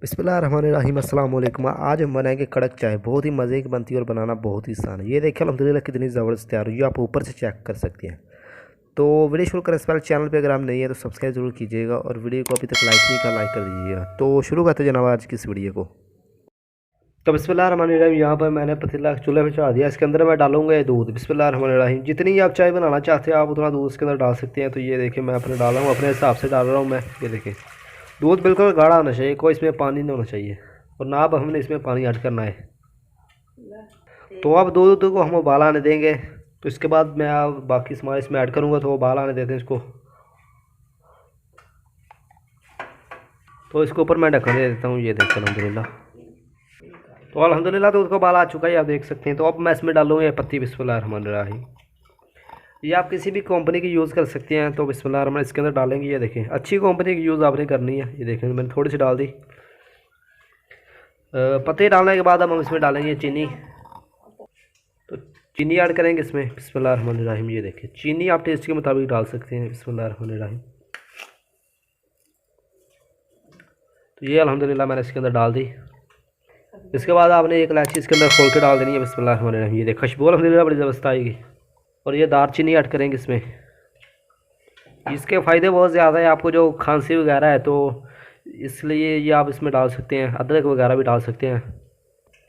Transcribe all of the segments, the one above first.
बिस्मिल्लाहिर्रहमानिर्रहीम अस्सलाम वालेकुम। आज हम बनाएंगे कड़क चाय। बहुत ही मज़े की बनती है और बनाना बहुत ही आसान है। ये देखिए अल्हम्दुलिल्लाह कितनी ज़बरदस्त तैयार हुई है। आप ऊपर से चेक कर सकते हैं। तो वीडियो शुरू करने से पहले चैनल पे अगर आप नहीं है तो सब्सक्राइब जरूर कीजिएगा और वीडियो को अभी तक लाइक नहीं किया लाइक कर दीजिएगा। तो शुरू करते हैं जनाब आज की इस वीडियो को। तो बिस्मिल्लाहिर्रहमानिर्रहीम यहाँ पर मैंने पतीला चूल्हे पर चढ़ा दिया। इसके अंदर मैं डालूंगा ये दूध। बिस्मिल्लाहिर्रहमानिर्रहीम। जितनी आप चाय बनाना चाहते हैं आप उतना दूध इसके अंदर डाल सकते हैं। तो ये देखिए मैं अपने डाल रहा हूँ, अपने हिसाब से डाल रहा हूँ मैं। ये देखिए दूध बिल्कुल गाढ़ा होना चाहिए, कोई इसमें पानी नहीं होना चाहिए और ना अब हमने इसमें पानी ऐड करना है। तो अब दूध को हम उबाल आने देंगे। तो इसके बाद मैं अब बाकी सामान इसमें ऐड करूँगा। तो उबाल आने देते हैं इसको। तो इसके ऊपर मैं ढक्कन दे देता हूँ। ये देखिए अल्हम्दुलिल्लाह। तो अल्हम्दुलिल्लाह दूध को उबाल आ चुका है, आप देख सकते हैं। तो अब मैं इसमें डालूँगा ये पत्ती। बिस्मिल्लाहिर्रहमानिर्रहीम। ये आप किसी भी कंपनी की यूज़ कर सकते हैं। तो बिस्मिल्लाहिर्रहमानिर्रहीम इसके अंदर डालेंगे। ये देखें अच्छी कंपनी की यूज़ आपने करनी है। ये देखें मैंने थोड़ी सी डाल दी। पत्ते डालने के बाद अब हम इसमें डालेंगे चीनी। तो चीनी ऐड करेंगे इसमें। बिस्मिल्लाहिर्रहमानिर्रहीम। ये देखिए चीनी आप टेस्ट के मुताबिक डाल सकते हैं। बिस्मिल्लाहिर्रहमानिर्रहीम। तो ये अल्हम्दुलिल्लाह मैंने इसके अंदर डाल दी। इसके बाद आपने एक इलायची इसके अंदर खोल के डाल देनी है। बिस्मिल्लाहिर्रहमानिर्रहीम। ये देखिए खुशबू अल्हम्दुलिल्लाह बड़ी ज़बरदस्त आएगी। और ये दारचीनी ऐड करेंगे इसमें। इसके फ़ायदे बहुत ज़्यादा है। आपको जो खांसी वगैरह है तो इसलिए ये आप इसमें डाल सकते हैं। अदरक वगैरह भी डाल सकते हैं।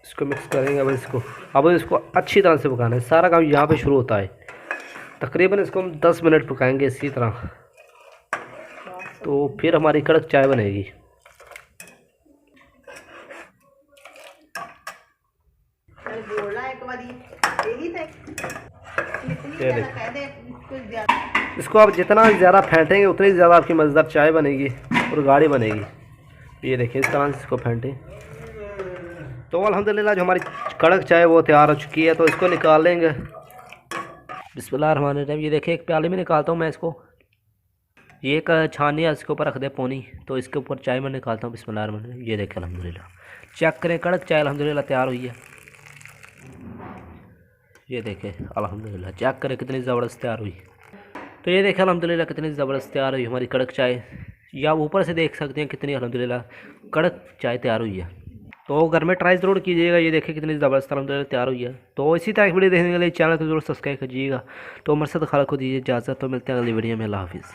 इसको मिक्स करेंगे। अब इसको अच्छी तरह से पकाना है। सारा काम यहाँ पे शुरू होता है। तकरीबन इसको हम 10 मिनट पकाएंगे इसी तरह। तो फिर हमारी कड़क चाय बनेगी। इसको आप जितना ज़्यादा फेंटेंगे उतनी ज़्यादा आपकी मज़ेदार चाय बनेगी और गाढ़ी बनेगी। ये देखिए इस तरह से इसको फेंटें। तो अल्हम्दुलिल्लाह जो हमारी कड़क चाय वो तैयार हो चुकी है। तो इसको निकाल लेंगे। बिस्मिल्लाहिर्रहमानिर्रहीम। ये देखिए एक प्याले में निकालता हूँ मैं इसको। ये एक छानी है, इसके ऊपर रख दे पोनी। तो इसके ऊपर चाय मैं निकालता हूँ। बिस्मिल्लाहिर्रहमानिर्रहीम। ये देखिए अल्हम्दुलिल्लाह चेक करें कड़क चाय अल्हम्दुलिल्लाह तैयार हुई है। ये देखें अल्हम्दुलिल्लाह चेक करें कितनी ज़बरदस्त तैयार हुई। तो ये देखें अल्हम्दुलिल्लाह कितनी ज़बरदस्त तैयार हुई हमारी कड़क चाय। या ऊपर से देख सकते हैं कितनी अल्हम्दुलिल्लाह कड़क चाय तैयार हुई है। तो घर में ट्राई ज़रूर कीजिएगा। ये देखिए कितनी ज़बरदस्त अल्हम्दुलिल्लाह तैयार हुई है। तो इसी तरह की वीडियो देखने के लिए चैनल को जरूर सब्सक्राइब कीजिएगा। तो मेरे साथ खाला को दीजिए इजाज़त। तो मिलते हैं अगली वीडियो में। अल्लाह हाफिज़।